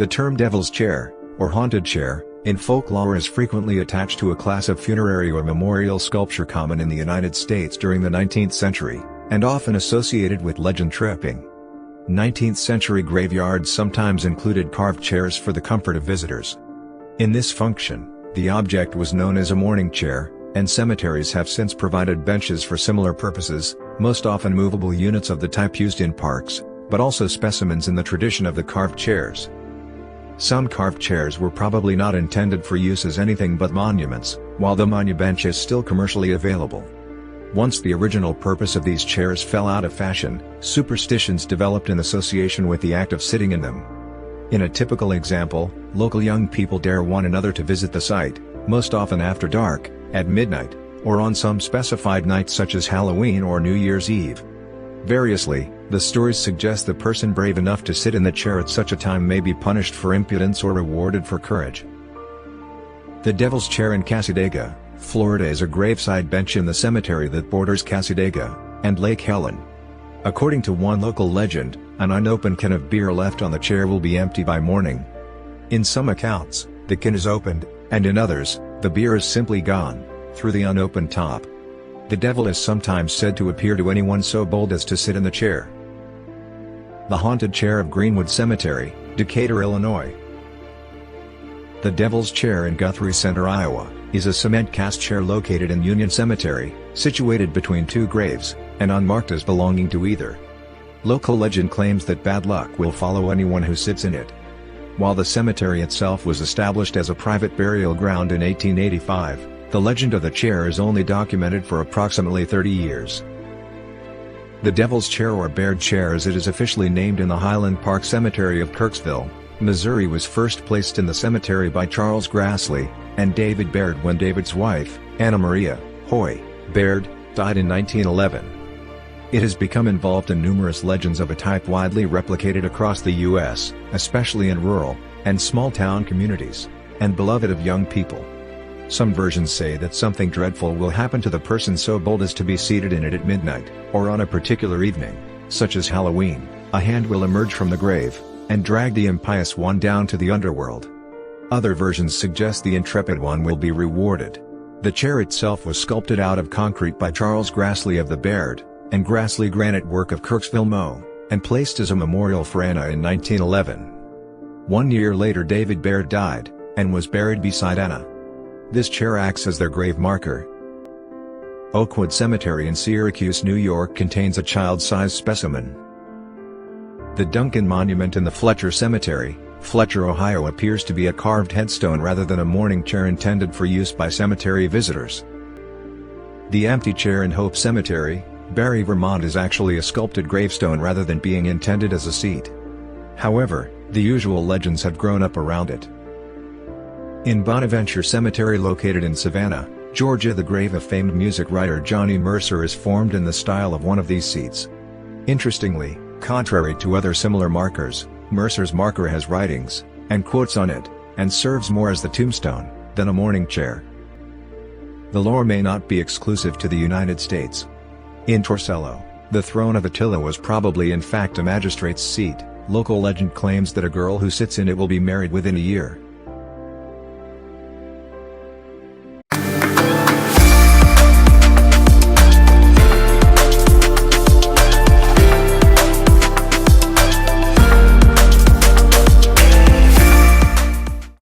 The term devil's chair, or haunted chair, in folklore is frequently attached to a class of funerary or memorial sculpture common in the United States during the 19th century, and often associated with legend tripping. 19th-century graveyards sometimes included carved chairs for the comfort of visitors. In this function, the object was known as a mourning chair, and cemeteries have since provided benches for similar purposes, most often movable units of the type used in parks, but also specimens in the tradition of the carved chairs. Some carved chairs were probably not intended for use as anything but monuments, while the monubench is still commercially available. Once the original purpose of these chairs fell out of fashion, superstitions developed in association with the act of sitting in them. In a typical example, local young people dare one another to visit the site, most often after dark, at midnight, or on some specified night such as Halloween or New Year's Eve. Variously, the stories suggest the person brave enough to sit in the chair at such a time may be punished for impudence or rewarded for courage. The Devil's Chair in Cassadaga, Florida is a graveside bench in the cemetery that borders Cassadaga and Lake Helen. According to one local legend, an unopened can of beer left on the chair will be empty by morning. In some accounts, the can is opened, and in others, the beer is simply gone, through the unopened top. The devil is sometimes said to appear to anyone so bold as to sit in the chair. The Haunted Chair of Greenwood Cemetery, Decatur, Illinois. The Devil's Chair in Guthrie Center, Iowa, is a cement cast chair located in Union Cemetery, situated between two graves, and unmarked as belonging to either. Local legend claims that bad luck will follow anyone who sits in it. While the cemetery itself was established as a private burial ground in 1885, the legend of the chair is only documented for approximately 30 years. The Devil's Chair, or Baird Chair as it is officially named in the Highland Park Cemetery of Kirksville, Missouri, was first placed in the cemetery by Charles Grassley and David Baird when David's wife, Anna Maria Hoy Baird, died in 1911. It has become involved in numerous legends of a type widely replicated across the U.S., especially in rural and small-town communities, and beloved of young people. Some versions say that something dreadful will happen to the person so bold as to be seated in it at midnight, or on a particular evening, such as Halloween. A hand will emerge from the grave, and drag the impious one down to the underworld. Other versions suggest the intrepid one will be rewarded. The chair itself was sculpted out of concrete by Charles Grassley of the Baird and Grassley Granite Work of Kirksville, Mo., and placed as a memorial for Anna in 1911. 1 year later David Baird died, and was buried beside Anna. This chair acts as their grave marker. Oakwood Cemetery in Syracuse, New York contains a child-sized specimen. The Duncan Monument in the Fletcher Cemetery, Fletcher, Ohio appears to be a carved headstone rather than a mourning chair intended for use by cemetery visitors. The empty chair in Hope Cemetery, Barre, Vermont is actually a sculpted gravestone rather than being intended as a seat. However, the usual legends have grown up around it. In Bonaventure Cemetery located in Savannah, Georgia, the grave of famed music writer Johnny Mercer is formed in the style of one of these seats. Interestingly, contrary to other similar markers, Mercer's marker has writings and quotes on it, and serves more as the tombstone than a mourning chair. The lore may not be exclusive to the United States. In Torcello, the throne of Attila was probably in fact a magistrate's seat. Local legend claims that a girl who sits in it will be married within a year.